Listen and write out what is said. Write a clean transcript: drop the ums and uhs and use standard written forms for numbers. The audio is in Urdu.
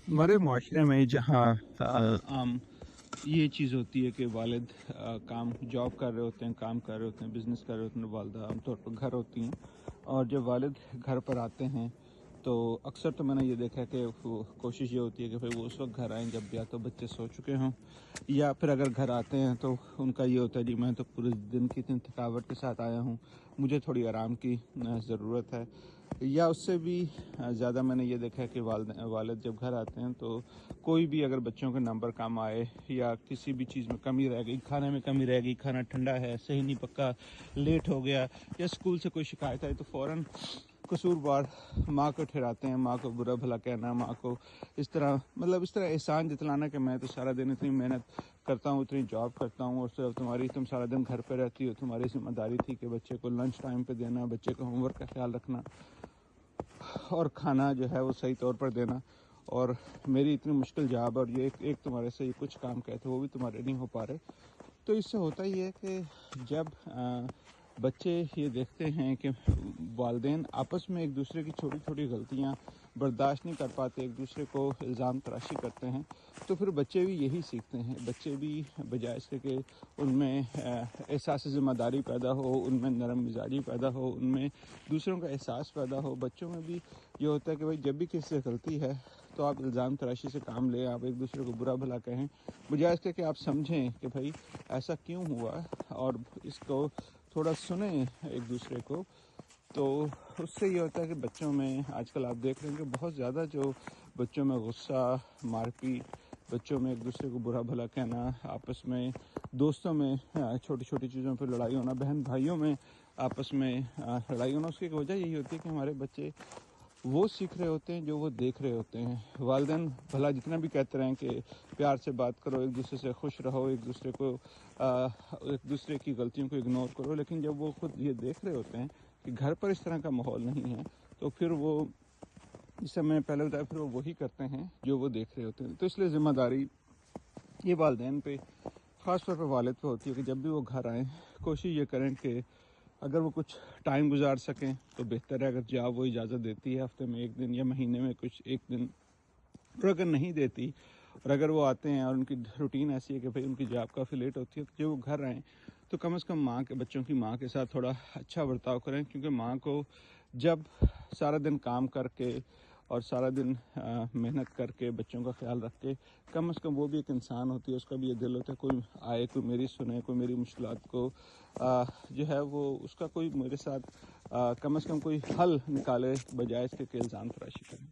ہمارے معاشرے میں جہاں عام یہ چیز ہوتی ہے کہ والد جاب کر رہے ہوتے ہیں، کام کر رہے ہوتے ہیں، بزنس کر رہے ہوتے ہیں، والدہ عام طور پر گھر ہوتی ہیں، اور جب والد گھر پر آتے ہیں تو اکثر تو میں نے یہ دیکھا کہ کوشش یہ ہوتی ہے کہ وہ اس وقت گھر آئیں جب یا تو بچے سو چکے ہوں، یا پھر اگر گھر آتے ہیں تو ان کا یہ ہوتا ہے جی میں تو پورے دن کی اتنی تھکاوٹ کے ساتھ آیا ہوں، مجھے تھوڑی آرام کی ضرورت ہے۔ یا اس سے بھی زیادہ میں نے یہ دیکھا ہے کہ والد جب گھر آتے ہیں تو کوئی بھی اگر بچوں کے نمبر کم آئے یا کسی بھی چیز میں کمی رہ گئی، کھانے میں کمی رہ گئی، کھانا ٹھنڈا ہے، صحیح نہیں پکا، لیٹ ہو گیا، یا اسکول سے کوئی شکایت آئی تو فوراً قصوروار ماں کو ٹھہراتے ہیں، ماں کو برا بھلا کہنا، ماں کو اس طرح احسان جتلانا کہ میں تو سارا دن اتنی محنت کرتا ہوں، اتنی جاب کرتا ہوں، اور تم سارا دن گھر پہ رہتی ہو، تمہاری ذمہ داری تھی کہ بچے کو لنچ ٹائم پہ دینا، بچے کا ہوم ورک کا خیال رکھنا اور کھانا جو ہے وہ صحیح طور پر دینا، اور میری اتنی مشکل جاب اور یہ ایک تمہارے سے کچھ کام کہتے وہ بھی تمہارے نہیں ہو پا رہے۔ تو اس سے ہوتا ہی ہے کہ جب بچے یہ دیکھتے ہیں کہ والدین آپس میں ایک دوسرے کی چھوٹی چھوٹی غلطیاں برداشت نہیں کر پاتے، ایک دوسرے کو الزام تراشی کرتے ہیں، تو پھر بچے بھی یہی سیکھتے ہیں۔ بچے بھی بجائے اس کے ان میں احساس ذمہ داری پیدا ہو، ان میں نرم مزاجی پیدا ہو، ان میں دوسروں کا احساس پیدا ہو، بچوں میں بھی یہ ہوتا ہے کہ بھائی جب بھی کسی سے غلطی ہے تو آپ الزام تراشی سے کام لیں، آپ ایک دوسرے کو برا بھلا کہیں، بجائے اس کے کہ آپ سمجھیں کہ بھائی ایسا کیوں ہوا اور اس کو تھوڑا سنیں ایک دوسرے کو۔ تو اس سے یہ ہوتا ہے کہ بچوں میں آج کل آپ دیکھ رہے ہیں کہ بہت زیادہ جو بچوں میں غصہ، مار پیٹ، بچوں میں ایک دوسرے کو برا بھلا کہنا، آپس میں دوستوں میں چھوٹی چھوٹی چیزوں پہ لڑائی ہونا، بہن بھائیوں میں آپس میں لڑائی ہونا، اس کی ایک وجہ یہی ہوتی ہے کہ ہمارے بچے وہ سیکھ رہے ہوتے ہیں جو وہ دیکھ رہے ہوتے ہیں۔ والدین بھلا جتنا بھی کہتے رہیں کہ پیار سے بات کرو، ایک دوسرے سے خوش رہو، ایک دوسرے کی غلطیوں کو اگنور کرو، لیکن جب وہ خود یہ دیکھ رہے ہوتے ہیں کہ گھر پر اس طرح کا ماحول نہیں ہے تو پھر وہ جسے میں نے پہلے بتایا پھر وہ وہی کرتے ہیں جو وہ دیکھ رہے ہوتے ہیں۔ تو اس لیے ذمہ داری یہ والدین پہ، خاص طور پہ والد پہ ہوتی ہے کہ جب بھی وہ گھر آئیں کوشش یہ کریں کہ اگر وہ کچھ ٹائم گزار سکیں تو بہتر ہے، اگر جاب وہ اجازت دیتی ہے ہفتے میں ایک دن یا مہینے میں کچھ ایک دن، اور اگر نہیں دیتی اور اگر وہ آتے ہیں اور ان کی روٹین ایسی ہے کہ بھئی ان کی جاب کافی لیٹ ہوتی ہے تو جب وہ گھر آئیں تو کم از کم بچوں کی ماں کے ساتھ تھوڑا اچھا برتاؤ کریں، کیونکہ ماں کو جب سارا دن کام کر کے اور سارا دن محنت کر کے بچوں کا خیال رکھ کے، کم از کم وہ بھی ایک انسان ہوتی ہے، اس کا بھی یہ دل ہوتا ہے کوئی آئے، کوئی میری سنے، کوئی میری مشکلات کو جو ہے وہ اس کا کوئی میرے ساتھ کم از کم کوئی حل نکالے، بجائے اس کے کہ الزام تراشی کریں۔